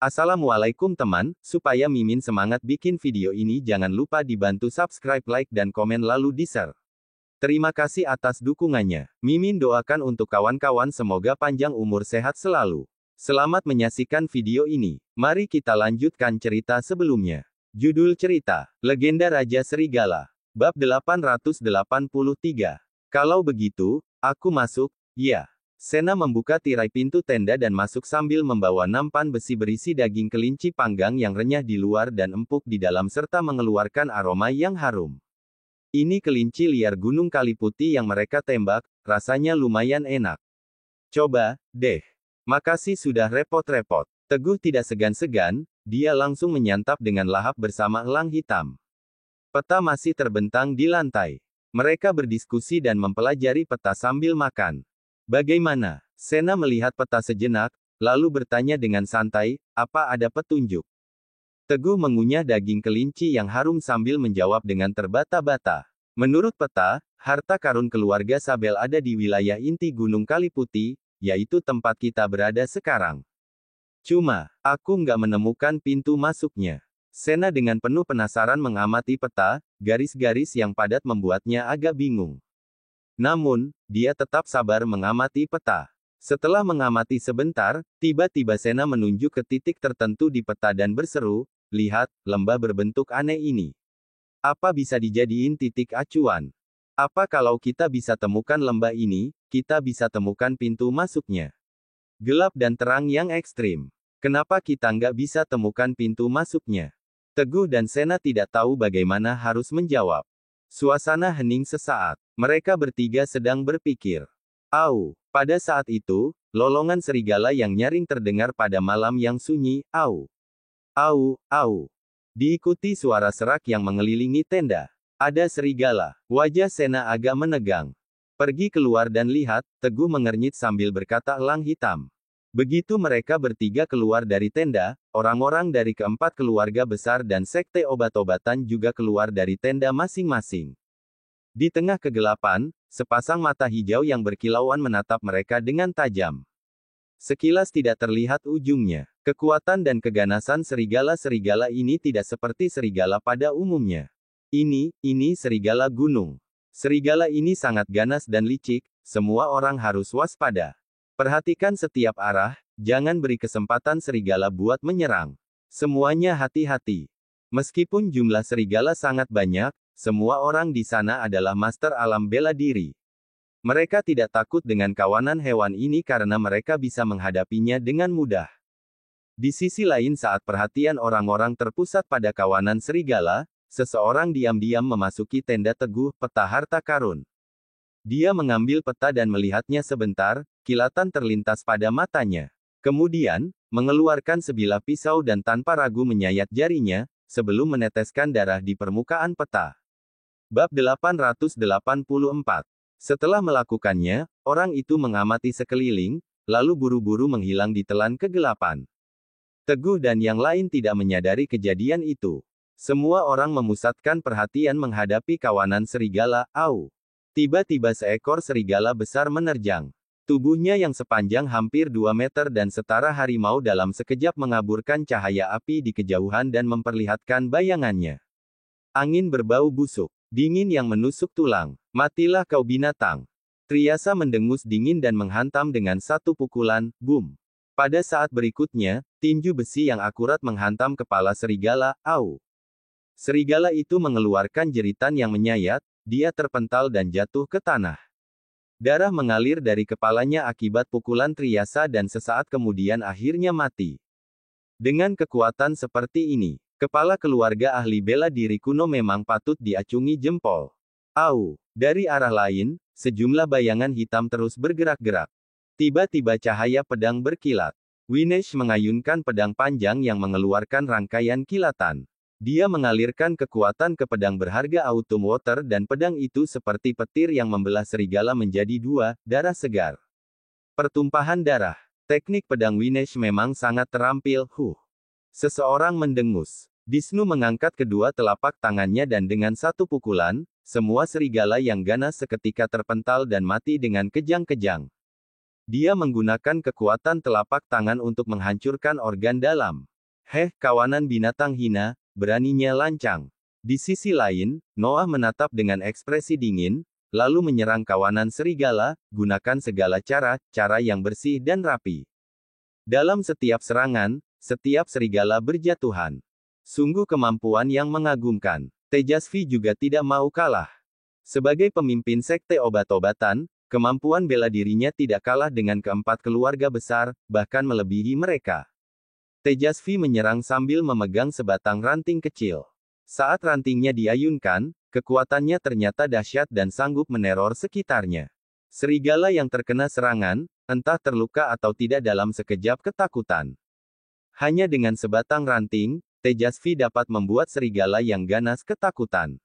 Assalamualaikum teman, supaya Mimin semangat bikin video ini jangan lupa dibantu subscribe, like dan komen lalu di-share. Terima kasih atas dukungannya. Mimin doakan untuk kawan-kawan semoga panjang umur sehat selalu. Selamat menyaksikan video ini. Mari kita lanjutkan cerita sebelumnya. Judul cerita, Legenda Raja Serigala. Bab 883. Kalau begitu, aku masuk, ya. Sena membuka tirai pintu tenda dan masuk sambil membawa nampan besi berisi daging kelinci panggang yang renyah di luar dan empuk di dalam serta mengeluarkan aroma yang harum. Ini kelinci liar Gunung Kaliputih yang mereka tembak, rasanya lumayan enak. Coba, deh. Makasih sudah repot-repot. Teguh tidak segan-segan, dia langsung menyantap dengan lahap bersama elang hitam. Peta masih terbentang di lantai. Mereka berdiskusi dan mempelajari peta sambil makan. Bagaimana? Sena melihat peta sejenak, lalu bertanya dengan santai, apa ada petunjuk? Teguh mengunyah daging kelinci yang harum sambil menjawab dengan terbata-bata. Menurut peta, harta karun keluarga Sabel ada di wilayah inti Gunung Kaliputih, yaitu tempat kita berada sekarang. Cuma, aku nggak menemukan pintu masuknya. Sena dengan penuh penasaran mengamati peta, garis-garis yang padat membuatnya agak bingung. Namun, dia tetap sabar mengamati peta. Setelah mengamati sebentar, tiba-tiba Sena menunjuk ke titik tertentu di peta dan berseru, lihat, lembah berbentuk aneh ini. Apa bisa dijadiin titik acuan? Apa kalau kita bisa temukan lembah ini, kita bisa temukan pintu masuknya? Gelap dan terang yang ekstrim. Kenapa kita nggak bisa temukan pintu masuknya? Teguh dan Sena tidak tahu bagaimana harus menjawab. Suasana hening sesaat. Mereka bertiga sedang berpikir. Au. Pada saat itu, lolongan serigala yang nyaring terdengar pada malam yang sunyi. Au. Au, au. Diikuti suara serak yang mengelilingi tenda. Ada serigala. Wajah Sena agak menegang. Pergi keluar dan lihat, Teguh mengernyit sambil berkata elang hitam. Begitu mereka bertiga keluar dari tenda, orang-orang dari keempat keluarga besar dan sekte obat-obatan juga keluar dari tenda masing-masing. Di tengah kegelapan, sepasang mata hijau yang berkilauan menatap mereka dengan tajam. Sekilas tidak terlihat ujungnya. Kekuatan dan keganasan serigala-serigala ini tidak seperti serigala pada umumnya. Ini serigala gunung. Serigala ini sangat ganas dan licik, semua orang harus waspada. Perhatikan setiap arah, jangan beri kesempatan serigala buat menyerang. Semuanya hati-hati. Meskipun jumlah serigala sangat banyak, semua orang di sana adalah master alam bela diri. Mereka tidak takut dengan kawanan hewan ini karena mereka bisa menghadapinya dengan mudah. Di sisi lain saat perhatian orang-orang terpusat pada kawanan serigala, seseorang diam-diam memasuki tenda Teguh, peta harta karun. Dia mengambil peta dan melihatnya sebentar, kilatan terlintas pada matanya. Kemudian, mengeluarkan sebilah pisau dan tanpa ragu menyayat jarinya, sebelum meneteskan darah di permukaan peta. Bab 884. Setelah melakukannya, orang itu mengamati sekeliling, lalu buru-buru menghilang di telan kegelapan. Teguh dan yang lain tidak menyadari kejadian itu. Semua orang memusatkan perhatian menghadapi kawanan serigala. Au! Tiba-tiba seekor serigala besar menerjang. Tubuhnya yang sepanjang hampir 2 meter dan setara harimau dalam sekejap mengaburkan cahaya api di kejauhan dan memperlihatkan bayangannya. Angin berbau busuk. Dingin yang menusuk tulang. Matilah kau binatang. Triasa mendengus dingin dan menghantam dengan satu pukulan, boom. Pada saat berikutnya, tinju besi yang akurat menghantam kepala serigala, au. Serigala itu mengeluarkan jeritan yang menyayat, dia terpental dan jatuh ke tanah. Darah mengalir dari kepalanya akibat pukulan Triasa dan sesaat kemudian akhirnya mati. Dengan kekuatan seperti ini, kepala keluarga ahli bela diri kuno memang patut diacungi jempol. Au! Dari arah lain, sejumlah bayangan hitam terus bergerak-gerak. Tiba-tiba cahaya pedang berkilat. Winesh mengayunkan pedang panjang yang mengeluarkan rangkaian kilatan. Dia mengalirkan kekuatan ke pedang berharga Autumn Water dan pedang itu seperti petir yang membelah serigala menjadi dua, darah segar. Pertumpahan darah. Teknik pedang Winesh memang sangat terampil, Seseorang mendengus. Disnu mengangkat kedua telapak tangannya dan dengan satu pukulan, semua serigala yang ganas seketika terpental dan mati dengan kejang-kejang. Dia menggunakan kekuatan telapak tangan untuk menghancurkan organ dalam. Heh, kawanan binatang hina, beraninya lancang. Di sisi lain, Noah menatap dengan ekspresi dingin, lalu menyerang kawanan serigala, gunakan segala cara yang bersih dan rapi. Dalam setiap serangan, setiap serigala berjatuhan. Sungguh kemampuan yang mengagumkan. Tejasvi juga tidak mau kalah. Sebagai pemimpin sekte obat-obatan, kemampuan bela dirinya tidak kalah dengan keempat keluarga besar, bahkan melebihi mereka. Tejasvi menyerang sambil memegang sebatang ranting kecil. Saat rantingnya diayunkan, kekuatannya ternyata dahsyat dan sanggup meneror sekitarnya. Serigala yang terkena serangan, entah terluka atau tidak dalam sekejap ketakutan. Hanya dengan sebatang ranting, Tejasvi dapat membuat serigala yang ganas ketakutan.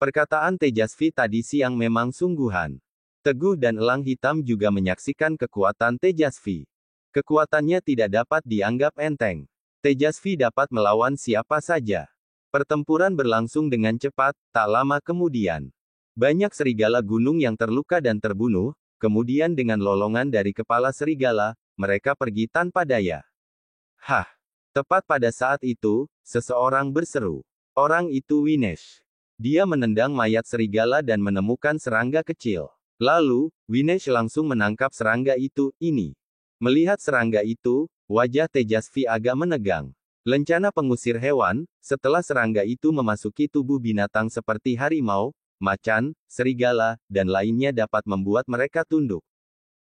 Perkataan Tejasvi tadi siang memang sungguhan. Teguh dan Elang Hitam juga menyaksikan kekuatan Tejasvi. Kekuatannya tidak dapat dianggap enteng. Tejasvi dapat melawan siapa saja. Pertempuran berlangsung dengan cepat, tak lama kemudian. Banyak serigala gunung yang terluka dan terbunuh, kemudian dengan lolongan dari kepala serigala, mereka pergi tanpa daya. Hah! Tepat pada saat itu, seseorang berseru. Orang itu Winesh. Dia menendang mayat serigala dan menemukan serangga kecil. Lalu, Winesh langsung menangkap serangga itu, ini. Melihat serangga itu, wajah Tejasvi agak menegang. Lencana pengusir hewan, setelah serangga itu memasuki tubuh binatang seperti harimau, macan, serigala, dan lainnya dapat membuat mereka tunduk.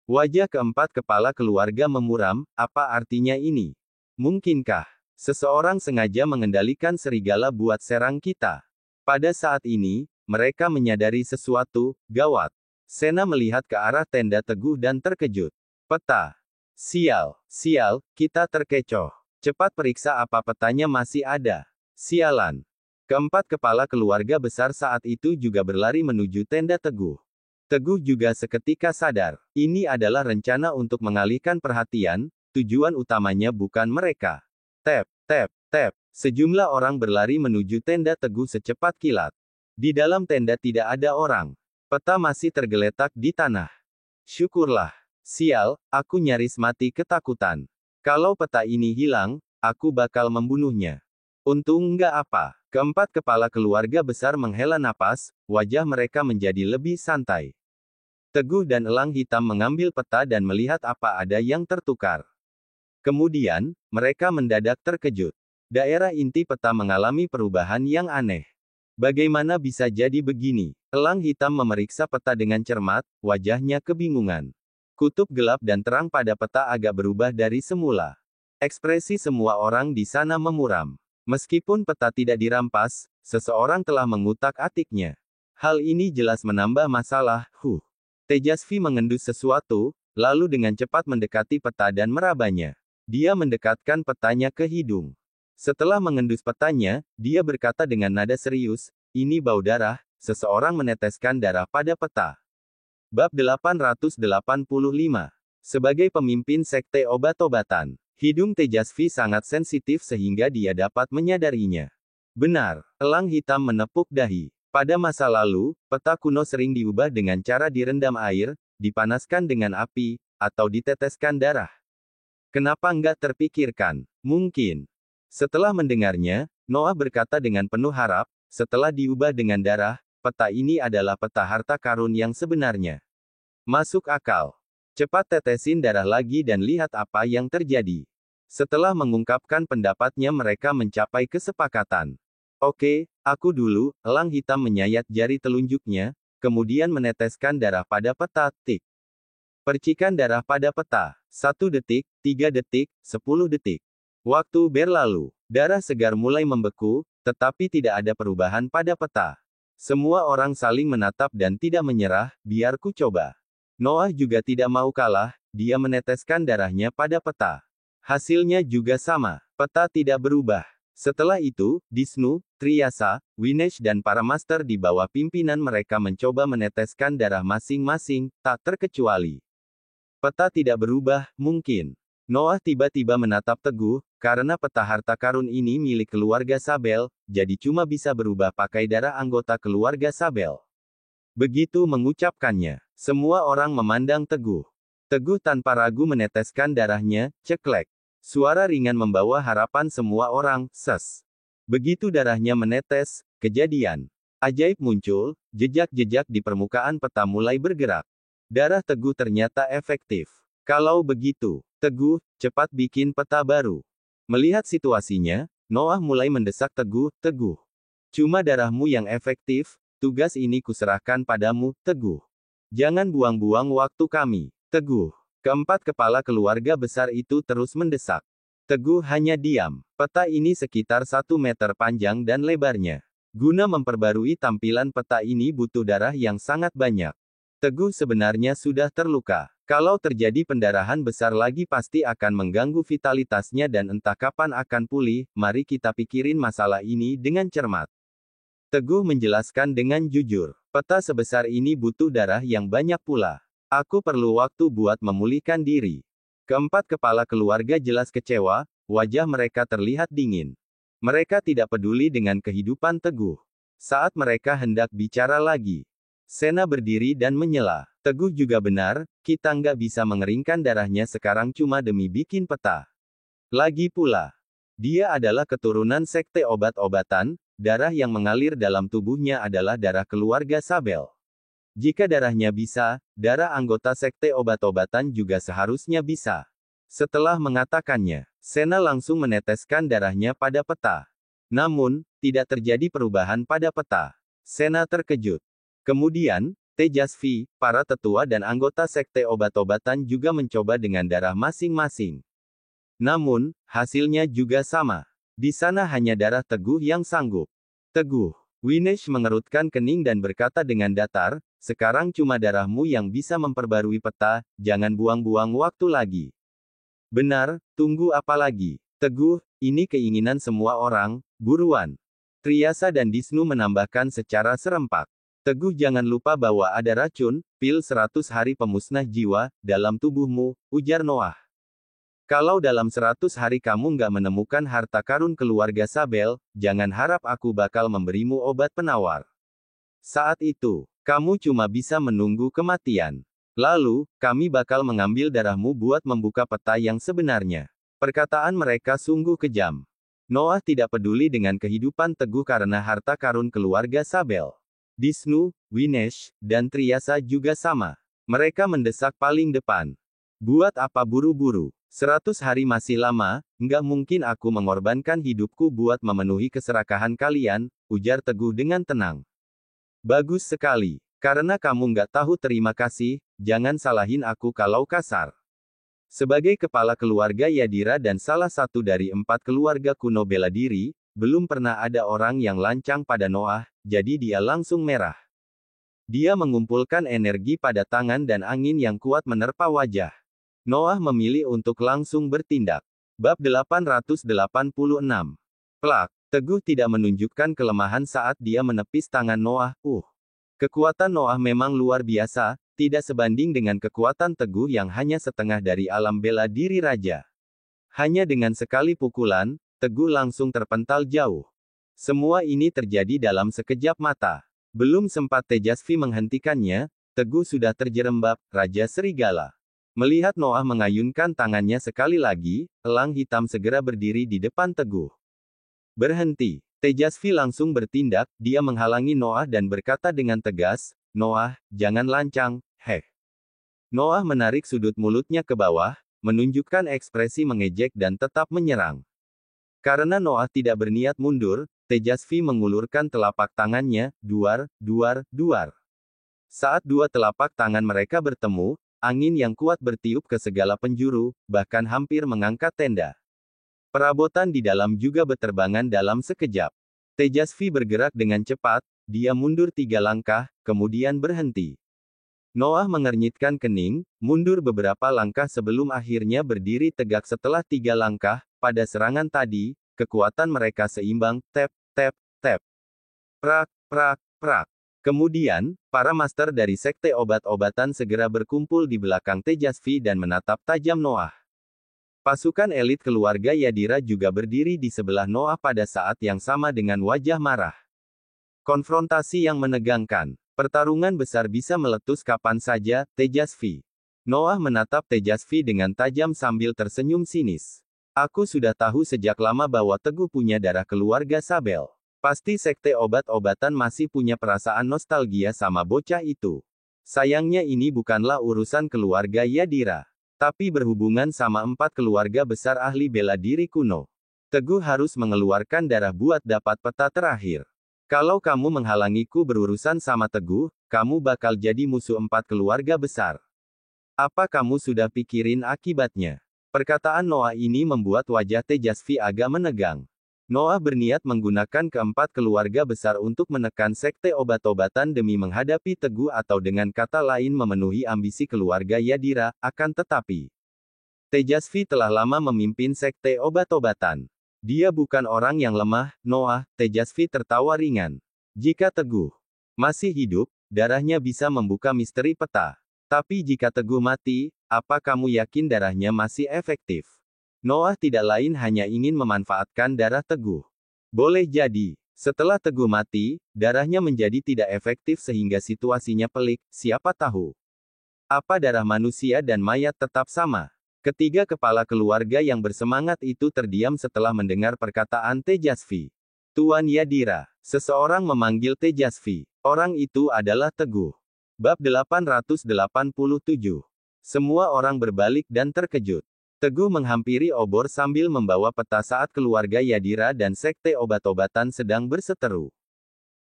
Wajah keempat kepala keluarga memuram, apa artinya ini? Mungkinkah seseorang sengaja mengendalikan serigala buat serang kita? Pada saat ini, mereka menyadari sesuatu, gawat. Sena melihat ke arah tenda Teguh dan terkejut. Peta. Sial, kita terkecoh. Cepat periksa apa petanya masih ada. Sialan. Keempat kepala keluarga besar saat itu juga berlari menuju tenda Teguh. Teguh juga seketika sadar, ini adalah rencana untuk mengalihkan perhatian, tujuan utamanya bukan mereka. Tap. Sejumlah orang berlari menuju tenda Teguh secepat kilat. Di dalam tenda tidak ada orang. Peta masih tergeletak di tanah. Syukurlah. Sial, aku nyaris mati ketakutan. Kalau peta ini hilang, aku bakal membunuhnya. Untung nggak apa. Keempat kepala keluarga besar menghela napas, wajah mereka menjadi lebih santai. Teguh dan Elang Hitam mengambil peta dan melihat apa ada yang tertukar. Kemudian, mereka mendadak terkejut. Daerah inti peta mengalami perubahan yang aneh. Bagaimana bisa jadi begini? Elang Hitam memeriksa peta dengan cermat, wajahnya kebingungan. Kutub gelap dan terang pada peta agak berubah dari semula. Ekspresi semua orang di sana memuram. Meskipun peta tidak dirampas, seseorang telah mengutak-atiknya. Hal ini jelas menambah masalah. Tejasvi mengendus sesuatu, lalu dengan cepat mendekati peta dan merabanya. Dia mendekatkan petanya ke hidung. Setelah mengendus petanya, dia berkata dengan nada serius, ini bau darah. Seseorang meneteskan darah pada peta. Bab 885. Sebagai pemimpin sekte obat-obatan, hidung Tejasvi sangat sensitif sehingga dia dapat menyadarinya. Benar, Elang Hitam menepuk dahi. Pada masa lalu, peta kuno sering diubah dengan cara direndam air, dipanaskan dengan api, atau diteteskan darah. Kenapa nggak terpikirkan? Mungkin. Setelah mendengarnya, Noah berkata dengan penuh harap, setelah diubah dengan darah, peta ini adalah peta harta karun yang sebenarnya. Masuk akal. Cepat tetesin darah lagi dan lihat apa yang terjadi. Setelah mengungkapkan pendapatnya mereka mencapai kesepakatan. Oke, aku dulu, Elang Hitam menyayat jari telunjuknya, kemudian meneteskan darah pada peta, tik. Percikan darah pada peta. 1 detik, 3 detik, 10 detik. Waktu berlalu. Darah segar mulai membeku, tetapi tidak ada perubahan pada peta. Semua orang saling menatap dan tidak menyerah, biar ku coba. Noah juga tidak mau kalah, dia meneteskan darahnya pada peta. Hasilnya juga sama, peta tidak berubah. Setelah itu, Disnu, Triyasa, Winesh dan para master di bawah pimpinan mereka mencoba meneteskan darah masing-masing, tak terkecuali. Peta tidak berubah, mungkin. Noah tiba-tiba menatap Teguh, karena peta harta karun ini milik keluarga Sabel, jadi cuma bisa berubah pakai darah anggota keluarga Sabel. Begitu mengucapkannya, semua orang memandang Teguh. Teguh tanpa ragu meneteskan darahnya, ceklek. Suara ringan membawa harapan semua orang, ses. Begitu darahnya menetes, kejadian ajaib muncul, jejak-jejak di permukaan peta mulai bergerak. Darah Teguh ternyata efektif. Kalau begitu, Teguh, cepat bikin peta baru. Melihat situasinya, Noah mulai mendesak Teguh, Teguh. Cuma darahmu yang efektif, tugas ini kuserahkan padamu, Teguh. Jangan buang-buang waktu kami, Teguh. Keempat kepala keluarga besar itu terus mendesak. Teguh hanya diam. Peta ini sekitar 1 meter panjang dan lebarnya. Guna memperbarui tampilan peta ini butuh darah yang sangat banyak. Teguh sebenarnya sudah terluka. Kalau terjadi pendarahan besar lagi pasti akan mengganggu vitalitasnya dan entah kapan akan pulih, mari kita pikirin masalah ini dengan cermat. Teguh menjelaskan dengan jujur. Peta sebesar ini butuh darah yang banyak pula. Aku perlu waktu buat memulihkan diri. Keempat kepala keluarga jelas kecewa, wajah mereka terlihat dingin. Mereka tidak peduli dengan kehidupan Teguh. Saat mereka hendak bicara lagi, Sena berdiri dan menyela. Teguh juga benar, kita nggak bisa mengeringkan darahnya sekarang cuma demi bikin peta. Lagi pula, dia adalah keturunan sekte obat-obatan, darah yang mengalir dalam tubuhnya adalah darah keluarga Sabel. Jika darahnya bisa, darah anggota sekte obat-obatan juga seharusnya bisa. Setelah mengatakannya, Sena langsung meneteskan darahnya pada peta. Namun, tidak terjadi perubahan pada peta. Sena terkejut. Kemudian, Tejasvi, para tetua dan anggota sekte obat-obatan juga mencoba dengan darah masing-masing. Namun, hasilnya juga sama. Di sana hanya darah Teguh yang sanggup. Teguh. Winesh mengerutkan kening dan berkata dengan datar, sekarang cuma darahmu yang bisa memperbarui peta, jangan buang-buang waktu lagi. Benar, tunggu apa lagi? Teguh, ini keinginan semua orang, buruan. Triasa dan Disnu menambahkan secara serempak. Teguh jangan lupa bahwa ada racun, pil 100 hari pemusnah jiwa, dalam tubuhmu, ujar Noah. Kalau dalam 100 hari kamu nggak menemukan harta karun keluarga Sabel, jangan harap aku bakal memberimu obat penawar. Saat itu, kamu cuma bisa menunggu kematian. Lalu, kami bakal mengambil darahmu buat membuka peta yang sebenarnya. Perkataan mereka sungguh kejam. Noah tidak peduli dengan kehidupan Teguh karena harta karun keluarga Sabel. Disnu, Winesh, dan Triasa juga sama. Mereka mendesak paling depan. Buat apa buru-buru? 100 hari masih lama, nggak mungkin aku mengorbankan hidupku buat memenuhi keserakahan kalian, ujar Teguh dengan tenang. Bagus sekali. Karena kamu nggak tahu terima kasih, jangan salahin aku kalau kasar. Sebagai kepala keluarga Yadira dan salah satu dari 4 keluarga kuno bela diri, belum pernah ada orang yang lancang pada Noah, jadi dia langsung merah. Dia mengumpulkan energi pada tangan dan angin yang kuat menerpa wajah. Noah memilih untuk langsung bertindak. Bab 886. Plak. Teguh tidak menunjukkan kelemahan saat dia menepis tangan Noah. Kekuatan Noah memang luar biasa, tidak sebanding dengan kekuatan Teguh yang hanya setengah dari alam bela diri raja. Hanya dengan sekali pukulan, Teguh langsung terpental jauh. Semua ini terjadi dalam sekejap mata. Belum sempat Tejasvi menghentikannya, Teguh sudah terjerembab, Raja Serigala. Melihat Noah mengayunkan tangannya sekali lagi, elang hitam segera berdiri di depan Teguh. Berhenti. Tejasvi langsung bertindak, dia menghalangi Noah dan berkata dengan tegas, Noah, jangan lancang, heh. Noah menarik sudut mulutnya ke bawah, menunjukkan ekspresi mengejek dan tetap menyerang. Karena Noah tidak berniat mundur, Tejasvi mengulurkan telapak tangannya, duar. Saat dua telapak tangan mereka bertemu, angin yang kuat bertiup ke segala penjuru, bahkan hampir mengangkat tenda. Perabotan di dalam juga beterbangan dalam sekejap. Tejasvi bergerak dengan cepat, dia mundur 3 langkah, kemudian berhenti. Noah mengernyitkan kening, mundur beberapa langkah sebelum akhirnya berdiri tegak setelah 3 langkah, pada serangan tadi, kekuatan mereka seimbang, tap. Prak. Kemudian, para master dari sekte obat-obatan segera berkumpul di belakang Tejasvi dan menatap tajam Noah. Pasukan elit keluarga Yadira juga berdiri di sebelah Noah pada saat yang sama dengan wajah marah. Konfrontasi yang menegangkan. Pertarungan besar bisa meletus kapan saja, Tejasvi. Noah menatap Tejasvi dengan tajam sambil tersenyum sinis. Aku sudah tahu sejak lama bahwa Teguh punya darah keluarga Sabel. Pasti sekte obat-obatan masih punya perasaan nostalgia sama bocah itu. Sayangnya ini bukanlah urusan keluarga Yadira, tapi berhubungan sama 4 keluarga besar ahli bela diri kuno. Teguh harus mengeluarkan darah buat dapat peta terakhir. Kalau kamu menghalangiku berurusan sama Teguh, kamu bakal jadi musuh 4 keluarga besar. Apa kamu sudah pikirin akibatnya? Perkataan Noah ini membuat wajah Tejasvi agak menegang. Noah berniat menggunakan keempat keluarga besar untuk menekan sekte obat-obatan demi menghadapi Teguh atau dengan kata lain memenuhi ambisi keluarga Yadira, akan tetapi Tejasvi telah lama memimpin sekte obat-obatan. Dia bukan orang yang lemah, Noah, Tejasvi tertawa ringan. Jika Teguh masih hidup, darahnya bisa membuka misteri peta. Tapi jika Teguh mati, apa kamu yakin darahnya masih efektif? Noah tidak lain hanya ingin memanfaatkan darah Teguh. Boleh jadi, setelah Teguh mati, darahnya menjadi tidak efektif sehingga situasinya pelik, siapa tahu. Apa darah manusia dan mayat tetap sama? Ketiga kepala keluarga yang bersemangat itu terdiam setelah mendengar perkataan Tejasvi. Tuan Yadira, seseorang memanggil Tejasvi. Orang itu adalah Teguh. Bab 887. Semua orang berbalik dan terkejut. Teguh menghampiri obor sambil membawa peta saat keluarga Yadira dan sekte obat-obatan sedang berseteru.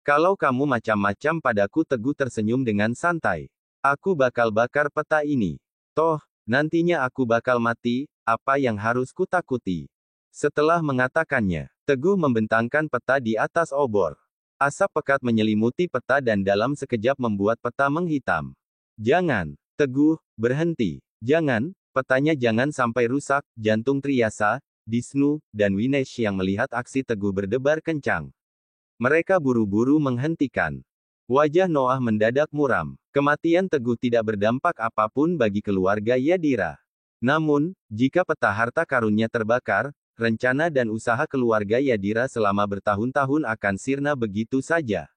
Kalau kamu macam-macam padaku, Teguh tersenyum dengan santai. Aku bakal bakar peta ini. Toh, nantinya aku bakal mati, apa yang harus kutakuti? Setelah mengatakannya, Teguh membentangkan peta di atas obor. Asap pekat menyelimuti peta dan dalam sekejap membuat peta menghitam. Jangan, Teguh, berhenti. Jangan. Petanya jangan sampai rusak, jantung Triasa, Disnu, dan Winesh yang melihat aksi Teguh berdebar kencang. Mereka buru-buru menghentikan. Wajah Noah mendadak muram. Kematian Teguh tidak berdampak apapun bagi keluarga Yadira. Namun, jika peta harta karunnya terbakar, rencana dan usaha keluarga Yadira selama bertahun-tahun akan sirna begitu saja.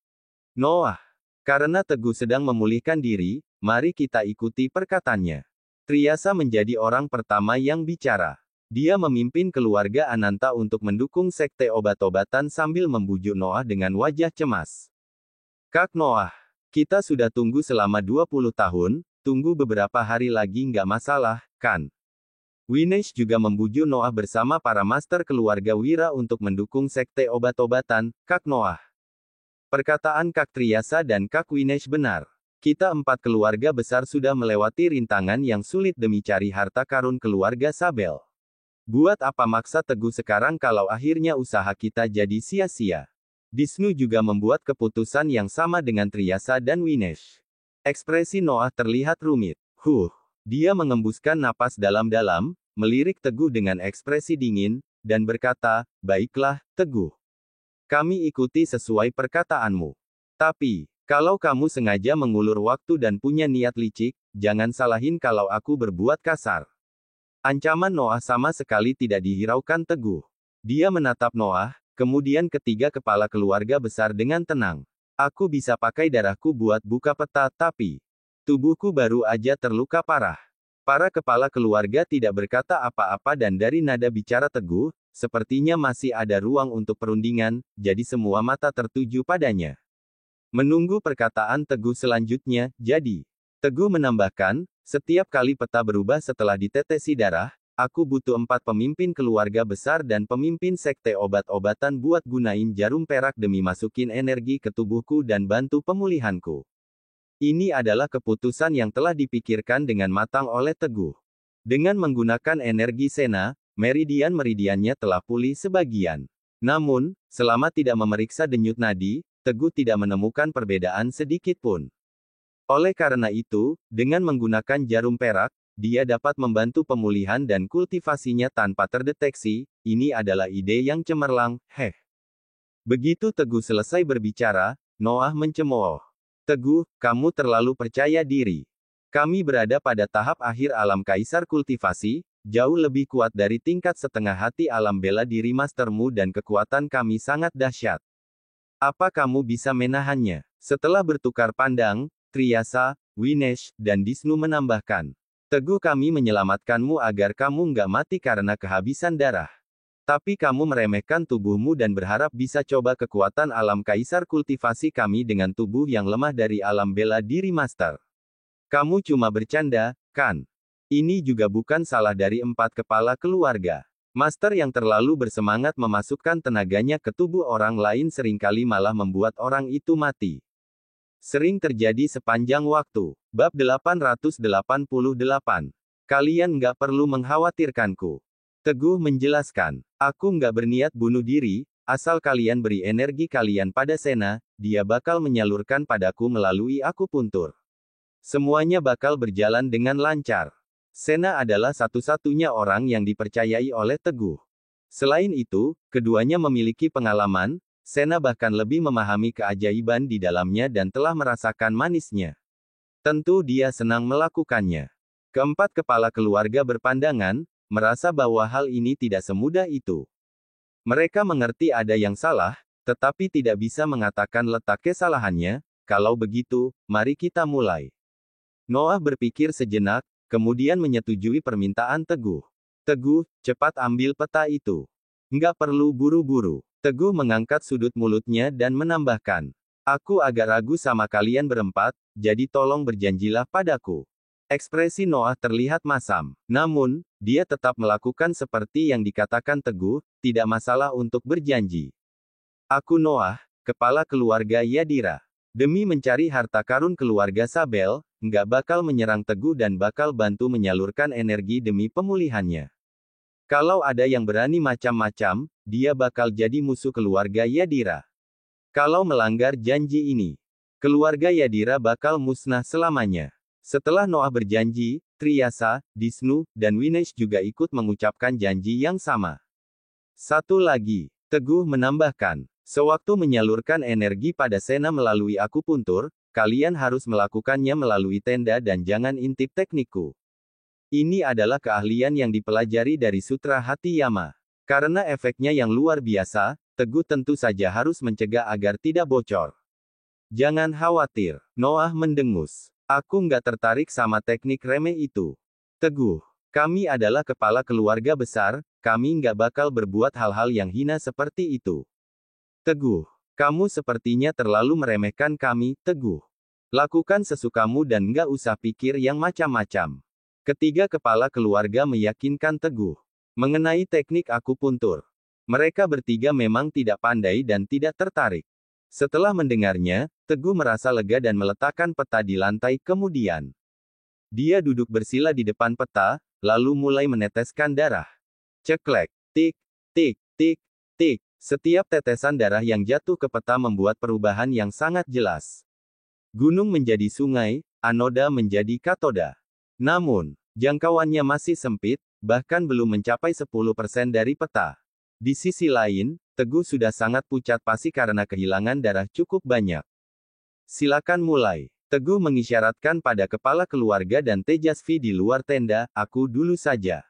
Noah, karena Teguh sedang memulihkan diri, mari kita ikuti perkataannya. Triasa menjadi orang pertama yang bicara. Dia memimpin keluarga Ananta untuk mendukung sekte obat-obatan sambil membujuk Noah dengan wajah cemas. Kak Noah, kita sudah tunggu selama 20 tahun, tunggu beberapa hari lagi nggak masalah, kan? Winesh juga membujuk Noah bersama para master keluarga Wira untuk mendukung sekte obat-obatan, Kak Noah. Perkataan Kak Triasa dan Kak Winesh benar. Kita 4 keluarga besar sudah melewati rintangan yang sulit demi cari harta karun keluarga Sabel. Buat apa maksa Teguh sekarang kalau akhirnya usaha kita jadi sia-sia? Disnu juga membuat keputusan yang sama dengan Triasa dan Winesh. Ekspresi Noah terlihat rumit. Dia mengembuskan napas dalam-dalam, melirik Teguh dengan ekspresi dingin, dan berkata, baiklah, Teguh. Kami ikuti sesuai perkataanmu. Tapi, kalau kamu sengaja mengulur waktu dan punya niat licik, jangan salahin kalau aku berbuat kasar. Ancaman Noah sama sekali tidak dihiraukan Teguh. Dia menatap Noah, kemudian ketiga kepala keluarga besar dengan tenang. Aku bisa pakai darahku buat buka peta, tapi tubuhku baru aja terluka parah. Para kepala keluarga tidak berkata apa-apa dan dari nada bicara Teguh, sepertinya masih ada ruang untuk perundingan, jadi semua mata tertuju padanya. Menunggu perkataan Teguh selanjutnya, jadi. Teguh menambahkan, setiap kali peta berubah setelah ditetesi darah, aku butuh 4 pemimpin keluarga besar dan pemimpin sekte obat-obatan buat gunain jarum perak demi masukin energi ke tubuhku dan bantu pemulihanku. Ini adalah keputusan yang telah dipikirkan dengan matang oleh Teguh. Dengan menggunakan energi Sena, meridian-meridiannya telah pulih sebagian. Namun, selama tidak memeriksa denyut nadi, Teguh tidak menemukan perbedaan sedikit pun. Oleh karena itu, dengan menggunakan jarum perak, dia dapat membantu pemulihan dan kultivasinya tanpa terdeteksi. Ini adalah ide yang cemerlang, Begitu Teguh selesai berbicara, Noah mencemooh. Teguh, kamu terlalu percaya diri. Kami berada pada tahap akhir alam kaisar kultivasi, jauh lebih kuat dari tingkat setengah hati alam bela diri mastermu dan kekuatan kami sangat dahsyat. Apa kamu bisa menahannya? Setelah bertukar pandang, Triasa, Winesh, dan Disnu menambahkan. Teguh, kami menyelamatkanmu agar kamu nggak mati karena kehabisan darah. Tapi kamu meremehkan tubuhmu dan berharap bisa coba kekuatan alam kaisar kultivasi kami dengan tubuh yang lemah dari alam bela diri Master. Kamu cuma bercanda, kan? Ini juga bukan salah dari 4 kepala keluarga. Master yang terlalu bersemangat memasukkan tenaganya ke tubuh orang lain seringkali malah membuat orang itu mati. Sering terjadi sepanjang waktu. Bab 888. Kalian nggak perlu mengkhawatirkanku. Teguh menjelaskan. Aku nggak berniat bunuh diri, asal kalian beri energi kalian pada Sena, dia bakal menyalurkan padaku melalui akupuntur. Semuanya bakal berjalan dengan lancar. Sena adalah satu-satunya orang yang dipercayai oleh Teguh. Selain itu, keduanya memiliki pengalaman, Sena bahkan lebih memahami keajaiban di dalamnya dan telah merasakan manisnya. Tentu dia senang melakukannya. Keempat kepala keluarga berpandangan, merasa bahwa hal ini tidak semudah itu. Mereka mengerti ada yang salah, tetapi tidak bisa mengatakan letak kesalahannya. Kalau begitu, mari kita mulai. Noah berpikir sejenak, kemudian menyetujui permintaan Teguh. Teguh, cepat ambil peta itu. Nggak perlu buru-buru. Teguh mengangkat sudut mulutnya dan menambahkan. Aku agak ragu sama kalian berempat, jadi tolong berjanjilah padaku. Ekspresi Noah terlihat masam. Namun, dia tetap melakukan seperti yang dikatakan Teguh, tidak masalah untuk berjanji. Aku Noah, kepala keluarga Yadira. Demi mencari harta karun keluarga Sabel, nggak bakal menyerang Teguh dan bakal bantu menyalurkan energi demi pemulihannya. Kalau ada yang berani macam-macam, dia bakal jadi musuh keluarga Yadira. Kalau melanggar janji ini, keluarga Yadira bakal musnah selamanya. Setelah Noah berjanji, Triyasa, Disnu, dan Winesh juga ikut mengucapkan janji yang sama. Satu lagi, Teguh menambahkan, sewaktu menyalurkan energi pada Sena melalui akupuntur, kalian harus melakukannya melalui tenda dan jangan intip teknikku. Ini adalah keahlian yang dipelajari dari Sutra Hati Yama. Karena efeknya yang luar biasa, Teguh tentu saja harus mencegah agar tidak bocor. Jangan khawatir, Noah mendengus. Aku nggak tertarik sama teknik remeh itu. Teguh, kami adalah kepala keluarga besar, kami nggak bakal berbuat hal-hal yang hina seperti itu. Teguh, kamu sepertinya terlalu meremehkan kami, Teguh. Lakukan sesukamu dan nggak usah pikir yang macam-macam. Ketiga kepala keluarga meyakinkan Teguh mengenai teknik akupuntur. Mereka bertiga memang tidak pandai dan tidak tertarik. Setelah mendengarnya, Teguh merasa lega dan meletakkan peta di lantai kemudian. Dia duduk bersila di depan peta, lalu mulai meneteskan darah. Ceklek, tik, tik, tik, tik. Setiap tetesan darah yang jatuh ke peta membuat perubahan yang sangat jelas. Gunung menjadi sungai, anoda menjadi katoda. Namun, jangkauannya masih sempit, bahkan belum mencapai 10% dari peta. Di sisi lain, Teguh sudah sangat pucat pasi karena kehilangan darah cukup banyak. Silakan mulai. Teguh mengisyaratkan pada kepala keluarga dan Tejasvi di luar tenda, aku dulu saja.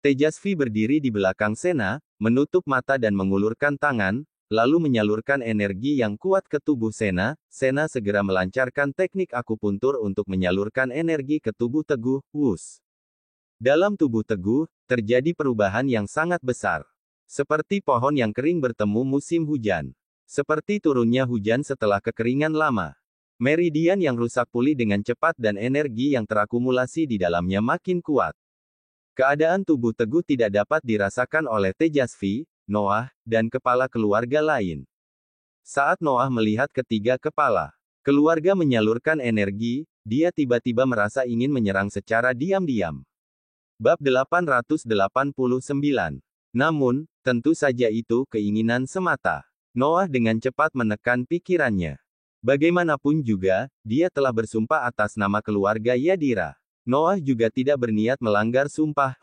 Tejasvi berdiri di belakang Sena, menutup mata dan mengulurkan tangan, lalu menyalurkan energi yang kuat ke tubuh Sena. Sena segera melancarkan teknik akupuntur untuk menyalurkan energi ke tubuh Teguh. Wus. Dalam tubuh Teguh, terjadi perubahan yang sangat besar. Seperti pohon yang kering bertemu musim hujan. Seperti turunnya hujan setelah kekeringan lama. Meridian yang rusak pulih dengan cepat dan energi yang terakumulasi di dalamnya makin kuat. Keadaan tubuh Teguh tidak dapat dirasakan oleh Tejasvi, Noah, dan kepala keluarga lain. Saat Noah melihat ketiga kepala keluarga menyalurkan energi, dia tiba-tiba merasa ingin menyerang secara diam-diam. Bab 889. Namun, tentu saja itu keinginan semata. Noah dengan cepat menekan pikirannya. Bagaimanapun juga, dia telah bersumpah atas nama keluarga Yadira. Noah juga tidak berniat melanggar sumpah.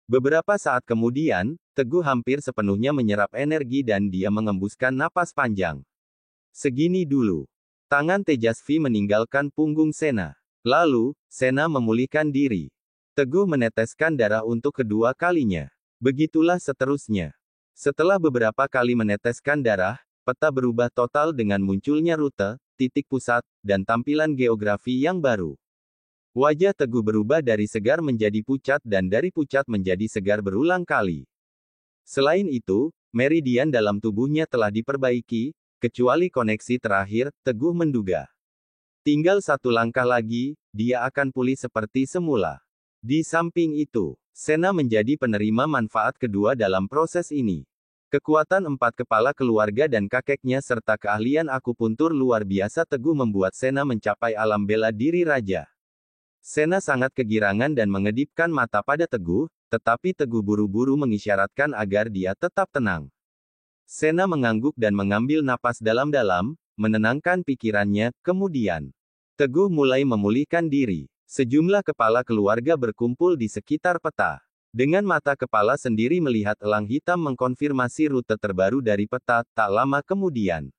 Beberapa saat kemudian, Teguh hampir sepenuhnya menyerap energi dan dia mengembuskan napas panjang. Segini dulu. Tangan Tejasvi meninggalkan punggung Sena. Lalu, Sena memulihkan diri. Teguh meneteskan darah untuk kedua kalinya. Begitulah seterusnya. Setelah beberapa kali meneteskan darah, peta berubah total dengan munculnya rute, titik pusat, dan tampilan geografi yang baru. Wajah Teguh berubah dari segar menjadi pucat dan dari pucat menjadi segar berulang kali. Selain itu, meridian dalam tubuhnya telah diperbaiki, kecuali koneksi terakhir, Teguh menduga. Tinggal satu langkah lagi, dia akan pulih seperti semula. Di samping itu, Sena menjadi penerima manfaat kedua dalam proses ini. Kekuatan 4 kepala keluarga dan kakeknya serta keahlian akupuntur luar biasa Teguh membuat Sena mencapai alam bela diri raja. Sena sangat kegirangan dan mengedipkan mata pada Teguh, tetapi Teguh buru-buru mengisyaratkan agar dia tetap tenang. Sena mengangguk dan mengambil napas dalam-dalam, menenangkan pikirannya, kemudian Teguh mulai memulihkan diri. Sejumlah kepala keluarga berkumpul di sekitar peta. Dengan mata kepala sendiri melihat elang hitam mengkonfirmasi rute terbaru dari peta, tak lama kemudian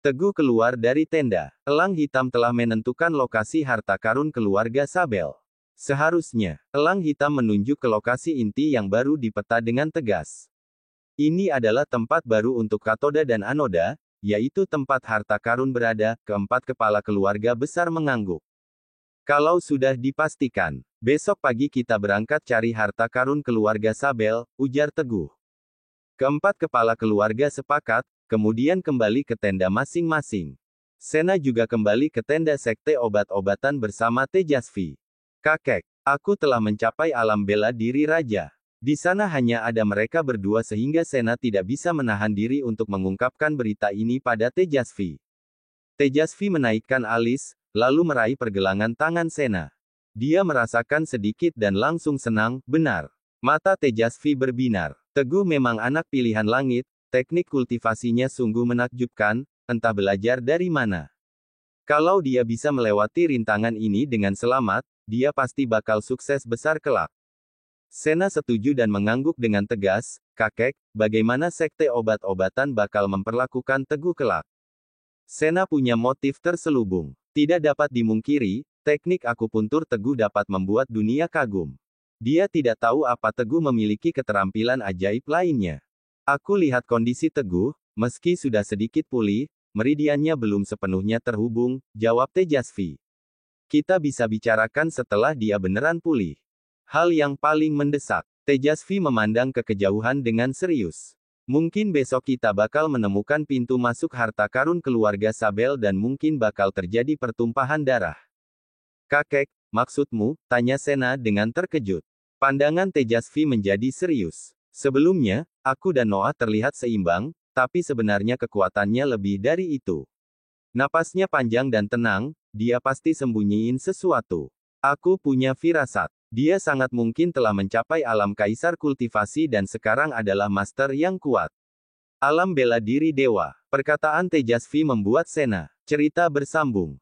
Teguh keluar dari tenda. Elang hitam telah menentukan lokasi harta karun keluarga Sabel. Seharusnya, elang hitam menunjuk ke lokasi inti yang baru di peta dengan tegas. Ini adalah tempat baru untuk katoda dan anoda, yaitu tempat harta karun berada, keempat kepala keluarga besar mengangguk. Kalau sudah dipastikan, besok pagi kita berangkat cari harta karun keluarga Sabel, ujar Teguh. Keempat kepala keluarga sepakat, kemudian kembali ke tenda masing-masing. Sena juga kembali ke tenda sekte obat-obatan bersama Tejasvi. Kakek, aku telah mencapai alam bela diri raja. Di sana hanya ada mereka berdua sehingga Sena tidak bisa menahan diri untuk mengungkapkan berita ini pada Tejasvi. Tejasvi menaikkan alis, lalu meraih pergelangan tangan Sena. Dia merasakan sedikit dan langsung senang, benar. Mata Tejasvi berbinar. Teguh memang anak pilihan langit. Teknik kultivasinya sungguh menakjubkan, entah belajar dari mana. Kalau dia bisa melewati rintangan ini dengan selamat, dia pasti bakal sukses besar kelak. Sena setuju dan mengangguk dengan tegas, kakek, bagaimana sekte obat-obatan bakal memperlakukan Teguh kelak? Sena punya motif terselubung. Tidak dapat dimungkiri, teknik akupuntur Teguh dapat membuat dunia kagum. Dia tidak tahu apa Teguh memiliki keterampilan ajaib lainnya. Aku lihat kondisi Teguh, meski sudah sedikit pulih, meridiannya belum sepenuhnya terhubung, jawab Tejasvi. Kita bisa bicarakan setelah dia beneran pulih. Hal yang paling mendesak. Tejasvi memandang ke kejauhan dengan serius. Mungkin besok kita bakal menemukan pintu masuk harta karun keluarga Sabel dan mungkin bakal terjadi pertumpahan darah. Kakek, maksudmu? Tanya Sena dengan terkejut. Pandangan Tejasvi menjadi serius. Sebelumnya, aku dan Noah terlihat seimbang, tapi sebenarnya kekuatannya lebih dari itu. Napasnya panjang dan tenang, dia pasti sembunyiin sesuatu. Aku punya firasat. Dia sangat mungkin telah mencapai alam kaisar kultivasi dan sekarang adalah master yang kuat. Alam bela diri dewa. Perkataan Tejasvi membuat Sena. Cerita bersambung.